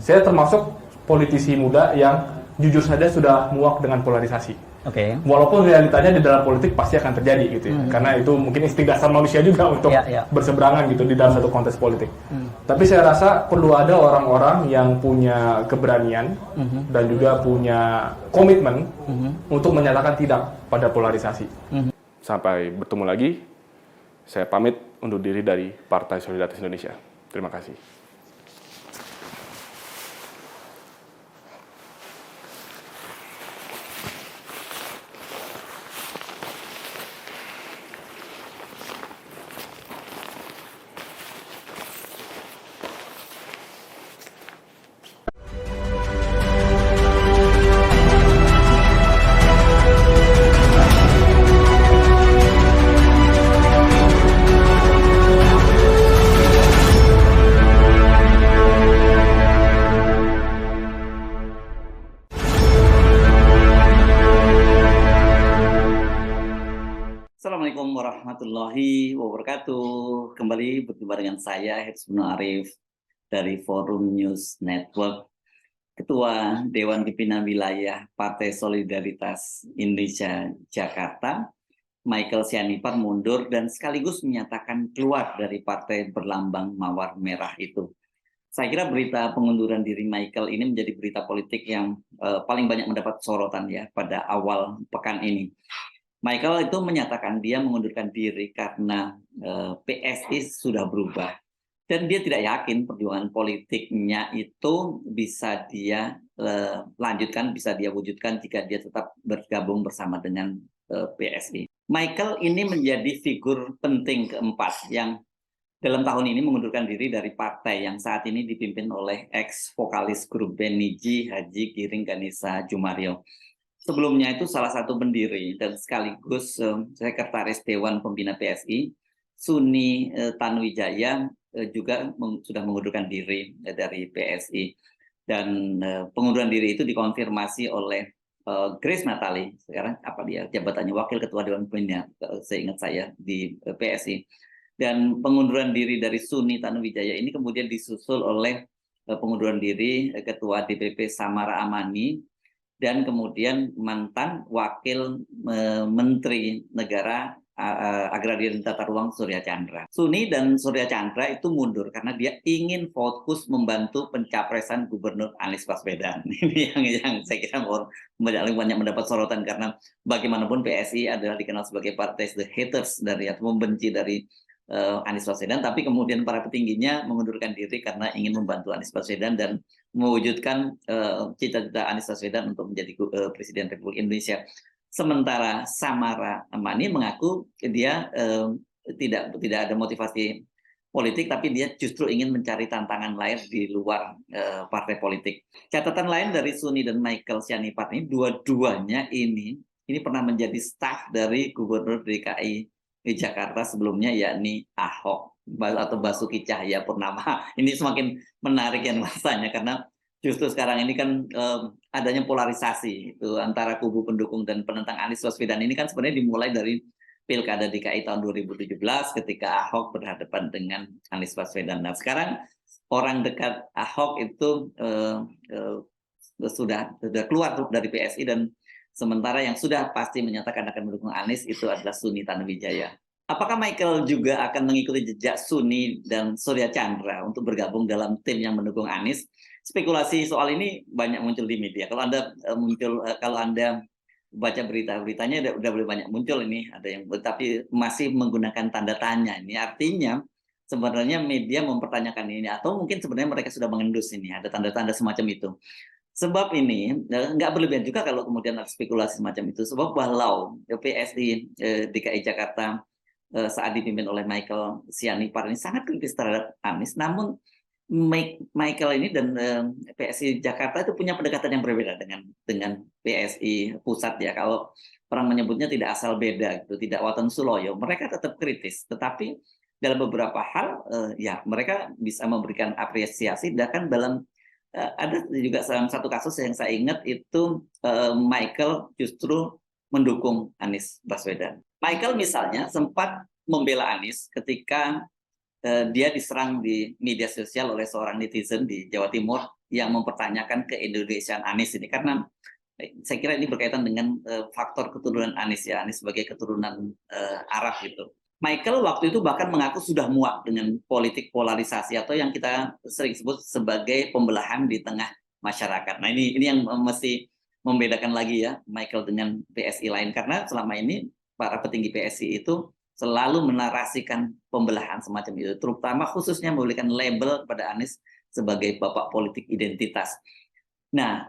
Saya termasuk politisi muda yang jujur saja sudah muak dengan polarisasi. Walaupun realitanya di dalam politik pasti akan terjadi gitu ya. Karena itu mungkin insting dasar manusia juga untuk berseberangan gitu di dalam satu konteks politik. Tapi saya rasa perlu ada orang-orang yang punya keberanian dan juga punya komitmen untuk menyatakan tidak pada polarisasi. Sampai bertemu lagi. Saya pamit undur diri dari Partai Solidaritas Indonesia. Terima kasih. Assalamualaikum warahmatullahi wabarakatuh. Kembali berjumpa dengan saya, Hetsbunul Arif, dari Forum News Network. Ketua Dewan Pimpinan Wilayah Partai Solidaritas Indonesia Jakarta, Michael Sianipar mundur dan sekaligus menyatakan keluar dari partai berlambang mawar merah itu. Saya kira berita pengunduran diri Michael ini menjadi berita politik yang paling banyak mendapat sorotan ya pada awal pekan ini. Michael itu menyatakan dia mengundurkan diri karena PSI sudah berubah. Dan dia tidak yakin perjuangan politiknya itu bisa dia lanjutkan, bisa dia wujudkan jika dia tetap bergabung bersama dengan PSI. Michael ini menjadi figur penting keempat yang dalam tahun ini mengundurkan diri dari partai yang saat ini dipimpin oleh ex-vokalis grup band Nidji, Haji Giring Ganesa Djumario. Sebelumnya itu salah satu pendiri dan sekaligus sekretaris Dewan Pembina PSI, Suni Tanuwijaya, juga sudah mengundurkan diri dari PSI. Dan pengunduran diri itu dikonfirmasi oleh Grace Natali, sekarang apa dia jabatannya, Wakil Ketua Dewan Pembina, seingat saya, di PSI. Dan pengunduran diri dari Suni Tanuwijaya ini kemudian disusul oleh pengunduran diri Ketua DPP Samara Amani, dan kemudian mantan Wakil Menteri Negara Agraria dan Tata Ruang Surya Chandra. Suni dan Surya Chandra itu mundur karena dia ingin fokus membantu pencapresan Gubernur Anies Baswedan. Ini yang saya kira banyak mendapat sorotan karena bagaimanapun PSI adalah dikenal sebagai partai the haters dari atau membenci dari Anies Baswedan, tapi kemudian para petingginya mengundurkan diri karena ingin membantu Anies Baswedan dan mewujudkan cita-cita Anies Baswedan untuk menjadi Presiden Republik Indonesia. Sementara Samara Amani mengaku dia tidak ada motivasi politik, tapi dia justru ingin mencari tantangan lain di luar partai politik. Catatan lain dari Suni dan Michael Sianipar ini, dua-duanya ini pernah menjadi staf dari Gubernur DKI di Jakarta sebelumnya, yakni Ahok atau Basuki Cahayapurnama. Ini semakin menarik yang rasanya karena justru sekarang ini kan adanya polarisasi itu antara kubu pendukung dan penentang Anies Baswedan ini kan sebenarnya dimulai dari Pilkada DKI tahun 2017 ketika Ahok berhadapan dengan Anies Baswedan. Nah, sekarang orang dekat Ahok itu sudah keluar dari PSI, dan sementara yang sudah pasti menyatakan akan mendukung Anies itu adalah Suni Tanuwijaya. Apakah Michael juga akan mengikuti jejak Suni dan Surya Chandra untuk bergabung dalam tim yang mendukung Anies? Spekulasi soal ini banyak muncul di media. Kalau Anda baca berita-beritanya udah boleh banyak muncul ini, ada yang tapi masih menggunakan tanda tanya. Ini artinya sebenarnya media mempertanyakan ini, atau mungkin sebenarnya mereka sudah mengendus ini, ada tanda-tanda semacam itu. Sebab ini nggak berlebihan juga kalau kemudian ada spekulasi semacam itu. Sebab walau PSI DKI Jakarta saat dipimpin oleh Michael Sianipar ini sangat kritis terhadap Anies, namun Michael ini dan PSI Jakarta itu punya pendekatan yang berbeda dengan PSI pusat ya. Kalau orang menyebutnya tidak asal beda gitu, tidak waton suloyo, mereka tetap kritis, tetapi dalam beberapa hal ya mereka bisa memberikan apresiasi. Bahkan dalam ada juga satu kasus yang saya ingat itu Michael justru mendukung Anies Baswedan. Michael misalnya sempat membela Anies ketika dia diserang di media sosial oleh seorang netizen di Jawa Timur yang mempertanyakan keindonesiaan Anies ini, karena saya kira ini berkaitan dengan faktor keturunan Anies ya, Anies sebagai keturunan Arab gitu. Michael waktu itu bahkan mengaku sudah muak dengan politik polarisasi atau yang kita sering sebut sebagai pembelahan di tengah masyarakat. Nah ini yang mesti membedakan lagi ya Michael dengan PSI lain, karena selama ini para petinggi PSI itu selalu menarasikan pembelahan semacam itu, terutama khususnya memberikan label kepada Anies sebagai bapak politik identitas. Nah,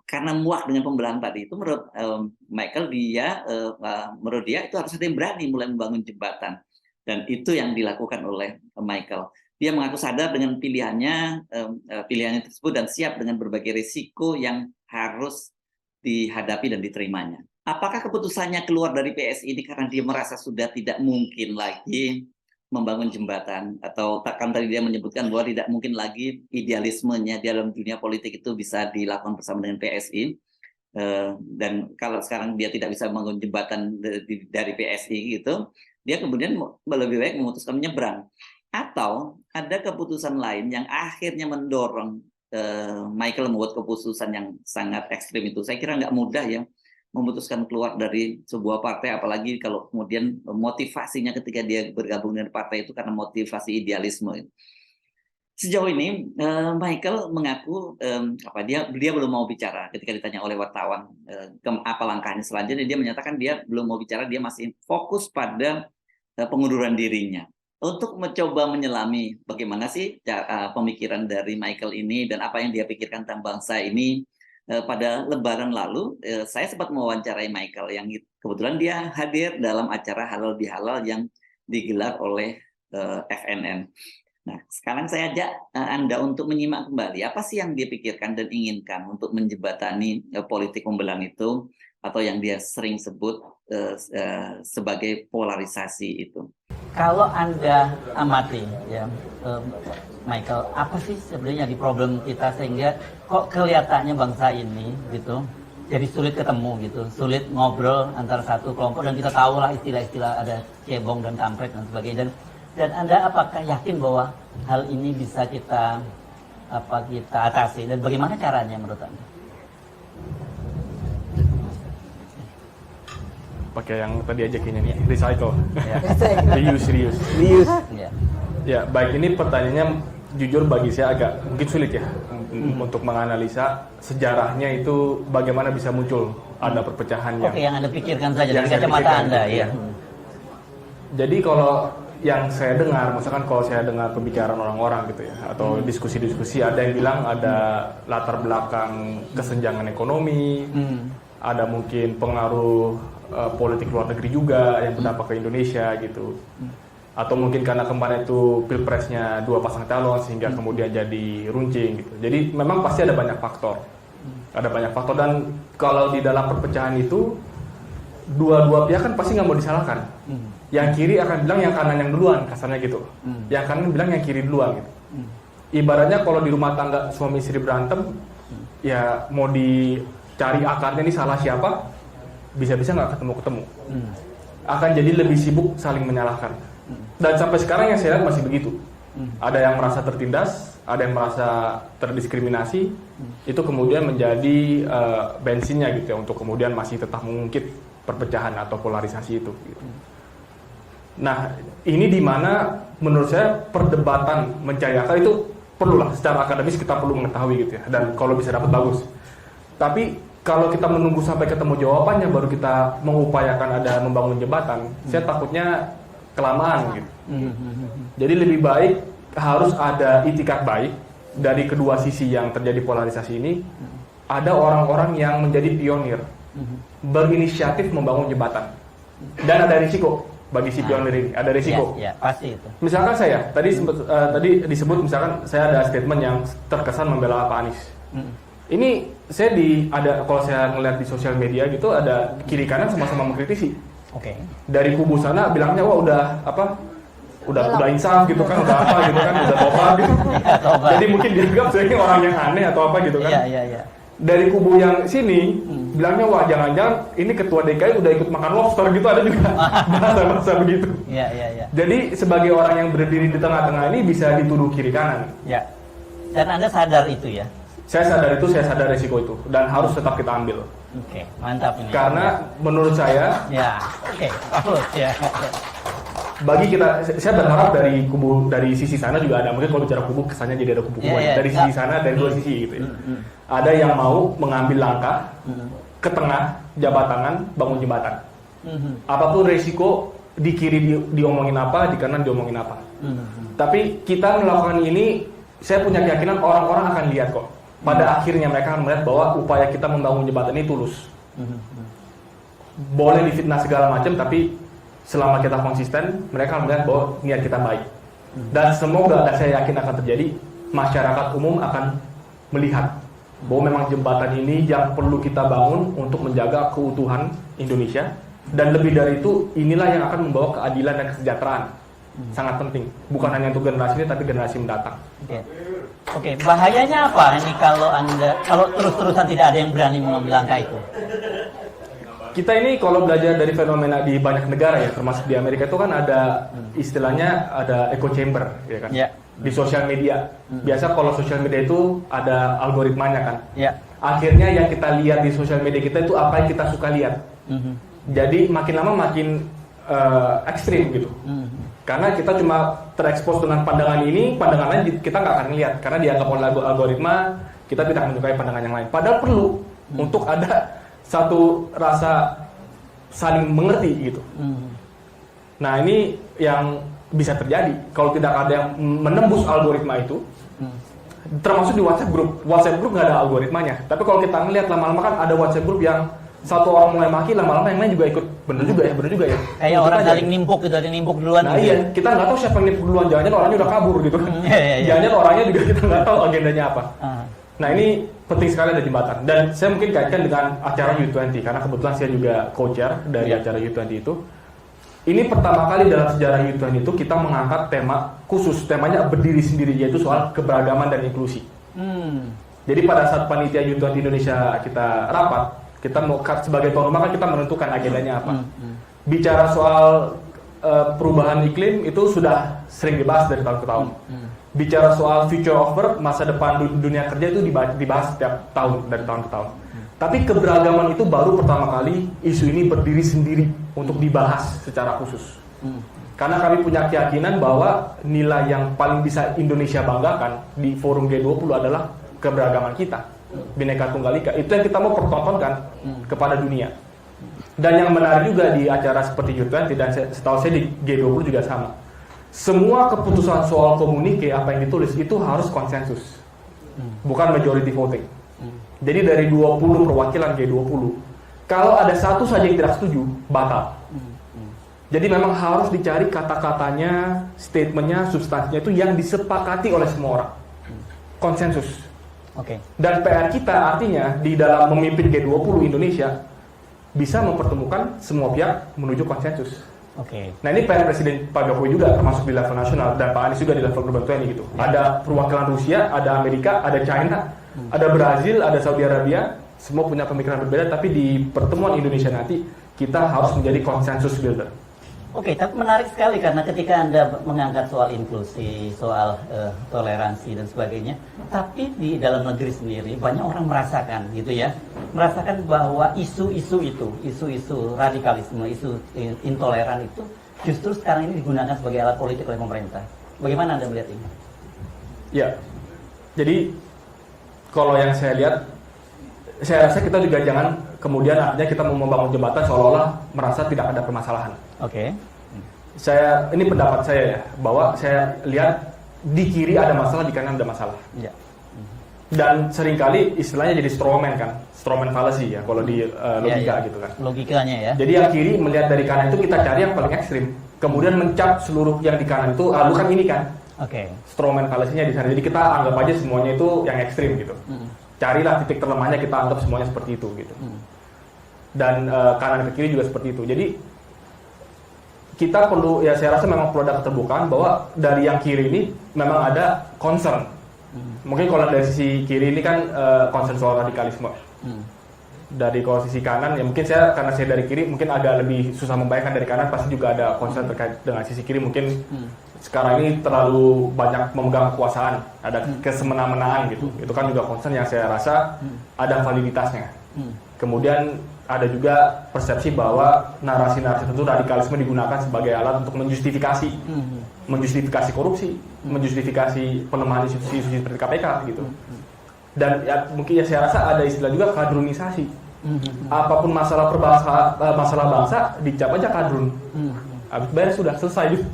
karena muak dengan pembelahan tadi itu, menurut Michael menurut dia itu harus ada yang berani mulai membangun jembatan, dan itu yang dilakukan oleh Michael. Dia mengaku sadar dengan pilihannya tersebut dan siap dengan berbagai risiko yang harus dihadapi dan diterimanya. Apakah keputusannya keluar dari PSI ini karena dia merasa sudah tidak mungkin lagi membangun jembatan, atau kan tadi dia menyebutkan bahwa tidak mungkin lagi idealismenya dalam dunia politik itu bisa dilakukan bersama dengan PSI, dan kalau sekarang dia tidak bisa membangun jembatan dari PSI gitu, dia kemudian lebih baik memutuskan menyeberang. Atau ada keputusan lain yang akhirnya mendorong Michael membuat keputusan yang sangat ekstrim itu. Saya kira nggak mudah ya memutuskan keluar dari sebuah partai, apalagi kalau kemudian motivasinya ketika dia bergabung dengan partai itu karena motivasi idealisme. Sejauh ini Michael mengaku dia belum mau bicara ketika ditanya oleh wartawan apa langkahnya selanjutnya. Dia menyatakan dia belum mau bicara, dia masih fokus pada pengunduran dirinya untuk mencoba menyelami bagaimana sih pemikiran dari Michael ini dan apa yang dia pikirkan tentang bangsa ini. Pada Lebaran lalu, saya sempat mewawancarai Michael yang kebetulan dia hadir dalam acara Halal Bihalal yang digelar oleh FNN. Nah, sekarang saya ajak Anda untuk menyimak kembali apa sih yang dia pikirkan dan inginkan untuk menjembatani politik pembelahan itu, atau yang dia sering sebut sebagai polarisasi itu. Kalau Anda amati ya Michael, apa sih sebenarnya di problem kita sehingga kok kelihatannya bangsa ini gitu jadi sulit ketemu gitu, sulit ngobrol antara satu kelompok, dan kita tahu lah istilah-istilah ada cebong dan kampret dan sebagainya, dan Anda apakah yakin bahwa hal ini bisa kita atasi, dan bagaimana caranya menurut Anda? Pakai yang tadi ajakinnya nih, recycle. Ya. Reuse. Ya, baik, ini pertanyaannya jujur bagi saya agak mungkin sulit ya untuk menganalisa sejarahnya itu bagaimana bisa muncul ada perpecahan yang Anda pikirkan saja dari kacamata Anda ya. Jadi kalau yang saya dengar, misalkan kalau saya dengar pembicaraan orang-orang gitu ya, atau diskusi-diskusi, ada yang bilang ada latar belakang kesenjangan ekonomi, ada mungkin pengaruh politik luar negeri juga yang berdampak ke Indonesia gitu, atau mungkin karena kemarin itu pilpresnya dua pasang calon sehingga kemudian jadi runcing gitu. Jadi memang pasti ada banyak faktor, dan kalau di dalam perpecahan itu dua pihak kan pasti nggak mau disalahkan. Yang kiri akan bilang yang kanan yang duluan, kasarnya gitu. Yang kanan bilang yang kiri duluan gitu. Ibaratnya kalau di rumah tangga suami istri berantem, ya mau dicari akarnya ini salah siapa, bisa-bisa nggak ketemu-ketemu. Akan jadi lebih sibuk saling menyalahkan. Dan sampai sekarang yang saya lihat masih begitu. Ada yang merasa tertindas, ada yang merasa terdiskriminasi, itu kemudian menjadi bensinnya gitu ya, untuk kemudian masih tetap mengungkit perpecahan atau polarisasi itu gitu. Nah, ini dimana menurut saya perdebatan mencari akal itu perlulah, secara akademis kita perlu mengetahui gitu ya, dan kalau bisa dapat bagus. Tapi kalau kita menunggu sampai ketemu jawabannya baru kita mengupayakan ada membangun jembatan, saya takutnya kelamaan gitu. Jadi lebih baik harus ada itikat baik dari kedua sisi yang terjadi polarisasi ini. Ada orang-orang yang menjadi pionir, berinisiatif membangun jembatan, dan ada risiko bagi si pionir ini, ada risiko. Ya, pasti itu. Misalkan saya tadi disebut misalkan saya ada statement yang terkesan membela Pak Anies. Ini saya kalau saya melihat di sosial media gitu, ada kiri kanan sama-sama mengkritisi. Oke. Dari kubu sana bilangnya wah udah insaf gitu kan, udah apa gitu kan, udah tobat gitu. Jadi mungkin dianggap saya ini orang yang aneh atau apa gitu kan. Iya. Dari kubu yang sini bilangnya wah jangan-jangan ini ketua DKI udah ikut makan lobster gitu, ada juga bahasa-bahasa begitu. Iya. Jadi sebagai orang yang berdiri di tengah-tengah ini bisa dituduh kiri kanan. Ya. Dan Anda sadar itu ya. Saya sadar resiko itu dan harus tetap kita ambil. Oke, mantap ini. Karena menurut saya, bagus ya. Bagi kita, saya berharap dari sisi sana juga ada, mungkin kalau bicara kubu kesannya jadi ada kubu dari sisi sana, dari dua sisi gitu ya. Ada yang mau mengambil langkah ke tengah, jabat tangan, bangun jembatan. Apapun resiko, di kiri diomongin apa, di kanan diomongin apa. Tapi kita melakukan ini, saya punya keyakinan orang-orang akan lihat kok. Pada akhirnya mereka akan melihat bahwa upaya kita membangun jembatan ini tulus. Boleh difitnah segala macam, tapi selama kita konsisten, mereka akan melihat bahwa niat kita baik. Dan semoga, dan saya yakin akan terjadi, masyarakat umum akan melihat bahwa memang jembatan ini yang perlu kita bangun untuk menjaga keutuhan Indonesia. Dan lebih dari itu, inilah yang akan membawa keadilan dan kesejahteraan. Sangat penting, bukan hanya untuk generasi ini, tapi generasi mendatang. Oke, bahayanya apa ini kalau terus-terusan tidak ada yang berani mengambil langkah itu? Kita ini kalau belajar dari fenomena di banyak negara ya, termasuk di Amerika itu kan ada istilahnya ada echo chamber, ya kan? Di sosial media. Biasa kalau sosial media itu ada algoritmanya kan. Akhirnya yang kita lihat di sosial media kita itu apa yang kita suka lihat. Jadi makin lama makin ekstrim gitu. Karena kita cuma terekspos dengan pandangan ini, pandangan lain kita nggak akan lihat karena dianggap oleh algoritma kita tidak menyukai pandangan yang lain. Padahal perlu untuk ada satu rasa saling mengerti gitu. Nah ini yang bisa terjadi kalau tidak ada yang menembus algoritma itu. Termasuk di WhatsApp group nggak ada algoritmanya. Tapi kalau kita ngelihat lama-lama kan ada WhatsApp group yang satu orang mulai maki, lama-lama yang lain juga ikut. Bener juga ya. Kayak orang saling nimpuk duluan. Nah iya, kita nggak tahu siapa yang nimpuk duluan. Jangan-jangan orangnya udah kabur gitu kan. Jangan-jangan orangnya juga kita nggak tahu agendanya apa. Nah ini penting sekali ada jembatan. Dan saya mungkin kaitkan dengan acara U20 karena kebetulan saya juga co-chair dari acara U20 itu. Ini pertama kali dalam sejarah U20 itu kita mengangkat tema khusus, temanya berdiri sendiri, yaitu soal keberagaman dan inklusi. Jadi pada saat panitia U20 Indonesia kita rapat, kita mau sebagai tuan rumah kan kita menentukan agendanya apa. Bicara soal perubahan iklim itu sudah sering dibahas dari tahun ke tahun. Bicara soal future of work, masa depan dunia kerja itu dibahas setiap tahun dari tahun ke tahun. Tapi keberagaman itu baru pertama kali isu ini berdiri sendiri untuk dibahas secara khusus. Karena kami punya keyakinan bahwa nilai yang paling bisa Indonesia banggakan di forum G20 adalah keberagaman kita. Bhinneka Tunggal Ika, itu yang kita mau pertontonkan kepada dunia. Dan yang menarik juga di acara seperti U20 dan setahu saya di G20 juga sama. Semua keputusan soal komunike apa yang ditulis itu harus konsensus, bukan majority voting. Jadi dari 20 perwakilan G20, kalau ada satu saja yang tidak setuju, batal. Jadi memang harus dicari kata-katanya, statementnya, substansinya itu yang disepakati oleh semua orang. Konsensus. Dan PR kita artinya di dalam memimpin G20 Indonesia bisa mempertemukan semua pihak menuju konsensus. Nah ini PR Presiden Pak Jokowi juga termasuk di level nasional dan Pak Anies juga di level global 20 gitu. Ada perwakilan Rusia, ada Amerika, ada China, ada Brazil, ada Saudi Arabia, semua punya pemikiran berbeda, tapi di pertemuan Indonesia nanti kita harus menjadi konsensus builder. Tapi menarik sekali karena ketika Anda mengangkat soal inklusi, soal toleransi dan sebagainya, tapi di dalam negeri sendiri banyak orang merasakan gitu ya, merasakan bahwa isu-isu radikalisme, isu intoleran itu justru sekarang ini digunakan sebagai alat politik oleh pemerintah. Bagaimana Anda melihat ini? Ya, jadi kalau yang saya lihat, saya rasa kita juga jangan kemudian artinya kita mau membangun jembatan seolah-olah merasa tidak ada permasalahan. Ini pendapat saya ya, bahwa saya lihat di kiri ada masalah, di kanan ada masalah. Dan seringkali istilahnya jadi strawman kan, strawman fallacy ya kalau di logika gitu kan. Logikanya ya. Jadi yang kiri melihat dari kanan itu kita cari yang paling ekstrim, kemudian mencap seluruh yang di kanan itu, bukan ini kan. Strawman fallacy-nya di sana. Jadi kita anggap aja semuanya itu yang ekstrim gitu. Carilah titik terlemahnya, kita anggap semuanya seperti itu gitu. Dan kanan ke kiri juga seperti itu. Jadi kita perlu, ya saya rasa memang perlu ada keterbukaan bahwa dari yang kiri ini memang ada concern. Mungkin kalau dari sisi kiri ini kan concern soal radikalisme. Dari kalau sisi kanan, ya mungkin karena saya dari kiri mungkin agak lebih susah membayangkan. Dari kanan pasti juga ada concern terkait dengan sisi kiri, mungkin sekarang ini terlalu banyak memegang kekuasaan, ada kesemena-menaan gitu. Itu kan juga concern yang saya rasa ada validitasnya. Kemudian ada juga persepsi bahwa narasi-narasi tertentu radikalisme digunakan sebagai alat untuk menjustifikasi korupsi, menjustifikasi pelemahan institusi seperti KPK gitu. Dan ya, mungkin ya saya rasa ada istilah juga kadrunisasi. Apapun masalah masalah bangsa dicap aja kadrun. Habis beres sudah selesai gitu.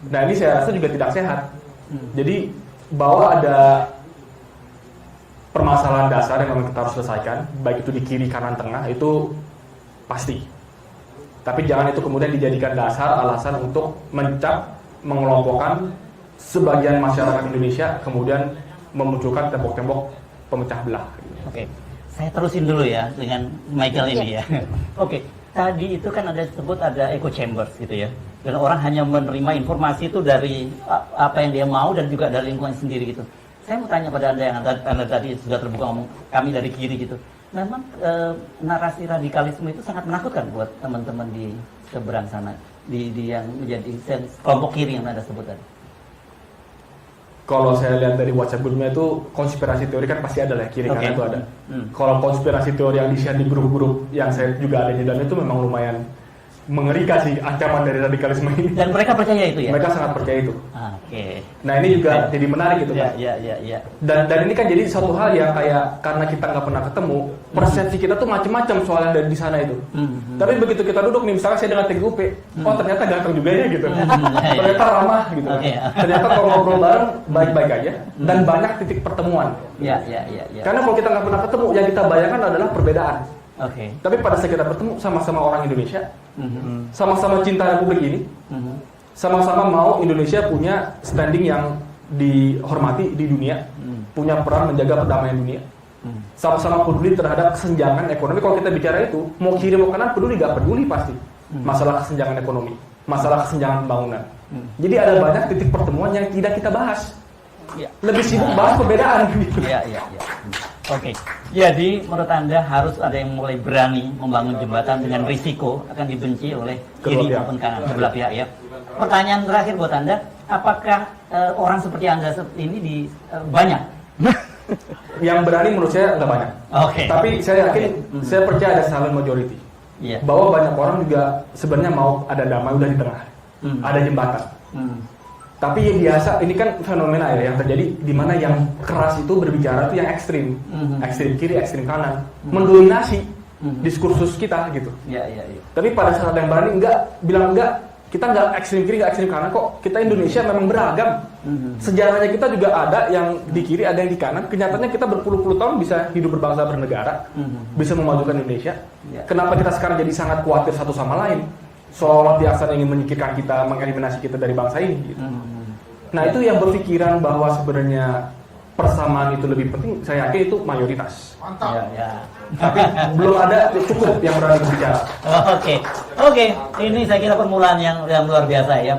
Nah ini saya rasa juga tidak sehat. Jadi bahwa ada permasalahan dasar yang memang kita harus selesaikan, baik itu di kiri, kanan, tengah, itu pasti. Tapi jangan itu kemudian dijadikan dasar alasan untuk mencap, mengelompokkan sebagian masyarakat Indonesia, kemudian memunculkan tembok-tembok pemecah belah. Oke, saya terusin dulu ya dengan Michael ini ya. Oke, tadi itu kan ada disebut ada echo chambers gitu ya. Dan orang hanya menerima informasi itu dari apa yang dia mau dan juga dari lingkungan sendiri gitu. Saya mau tanya pada Anda yang Anda tadi sudah terbuka ngomong kami dari kiri gitu. Memang narasi radikalisme itu sangat menakutkan buat teman-teman di seberang sana, di yang menjadi kelompok kiri yang Anda sebut tadi. Kalau saya lihat dari WhatsApp grupnya itu konspirasi teori kan pasti ada lah, kiri kanan itu ada. Kalau konspirasi teori yang di-share di grup-grup yang saya juga ada di dalamnya itu memang lumayan mengerikan sih ancaman dari radikalisme ini. Dan mereka percaya itu ya? Mereka sangat percaya itu. Oke. Nah ini juga jadi menarik gitu kan? Iya. Dan ini kan jadi satu hal yang kayak karena kita nggak pernah ketemu, persepsi kita tuh macam-macam soal yang dari di sana itu. Tapi begitu kita duduk nih, misalnya saya dengan TGUP, oh ternyata ganteng juga ya gitu. Ternyata ramah gitu. Ternyata kalau ngobrol bareng baik-baik aja dan banyak titik pertemuan. Iya. Karena kalau kita nggak pernah ketemu, yang kita bayangkan adalah perbedaan. Tapi pada saat kita bertemu sama-sama orang Indonesia, sama-sama cinta Republik ini, sama-sama mau Indonesia punya standing yang dihormati di dunia, punya peran menjaga perdamaian dunia, sama-sama peduli terhadap kesenjangan ekonomi. Kalau kita bicara itu, mau kiri mau kanan peduli gak peduli pasti masalah kesenjangan ekonomi, masalah kesenjangan pembangunan. Jadi ada banyak titik pertemuan yang tidak kita bahas. Lebih sibuk bahas perbedaan. Iya. Oke, jadi menurut Anda harus ada yang mulai berani membangun jembatan dengan risiko akan dibenci oleh kiri maupun kanan, kedua pihak ya. Pertanyaan terakhir buat Anda, apakah orang seperti Anda seperti ini banyak? Yang berani menurut saya nggak banyak. Tapi saya yakin, saya percaya ada silent majority. Bahwa banyak orang juga sebenarnya mau ada damai udah di tengah, ada jembatan. Tapi yang biasa, ini kan fenomena ya yang terjadi di mana yang keras itu berbicara itu yang ekstrim, ekstrim kiri, ekstrim kanan, mendominasi diskursus kita gitu. Tapi pada saat yang berani bilang enggak, kita nggak ekstrim kiri, nggak ekstrim kanan kok. Kita Indonesia memang beragam. Sejarahnya kita juga ada yang di kiri, ada yang di kanan. Kenyataannya kita berpuluh-puluh tahun bisa hidup berbangsa bernegara, bisa memajukan Indonesia. Kenapa kita sekarang jadi sangat khawatir satu sama lain? Seolah biasa ingin menyingkirkan kita, mengeliminasi kita dari bangsa ini gitu. Nah itu yang berpikiran bahwa sebenarnya persamaan itu lebih penting, saya yakin itu mayoritas. Mantap. Tapi belum ada cukup yang berani berbicara. Oke. Ini saya kira permulaan yang luar biasa ya.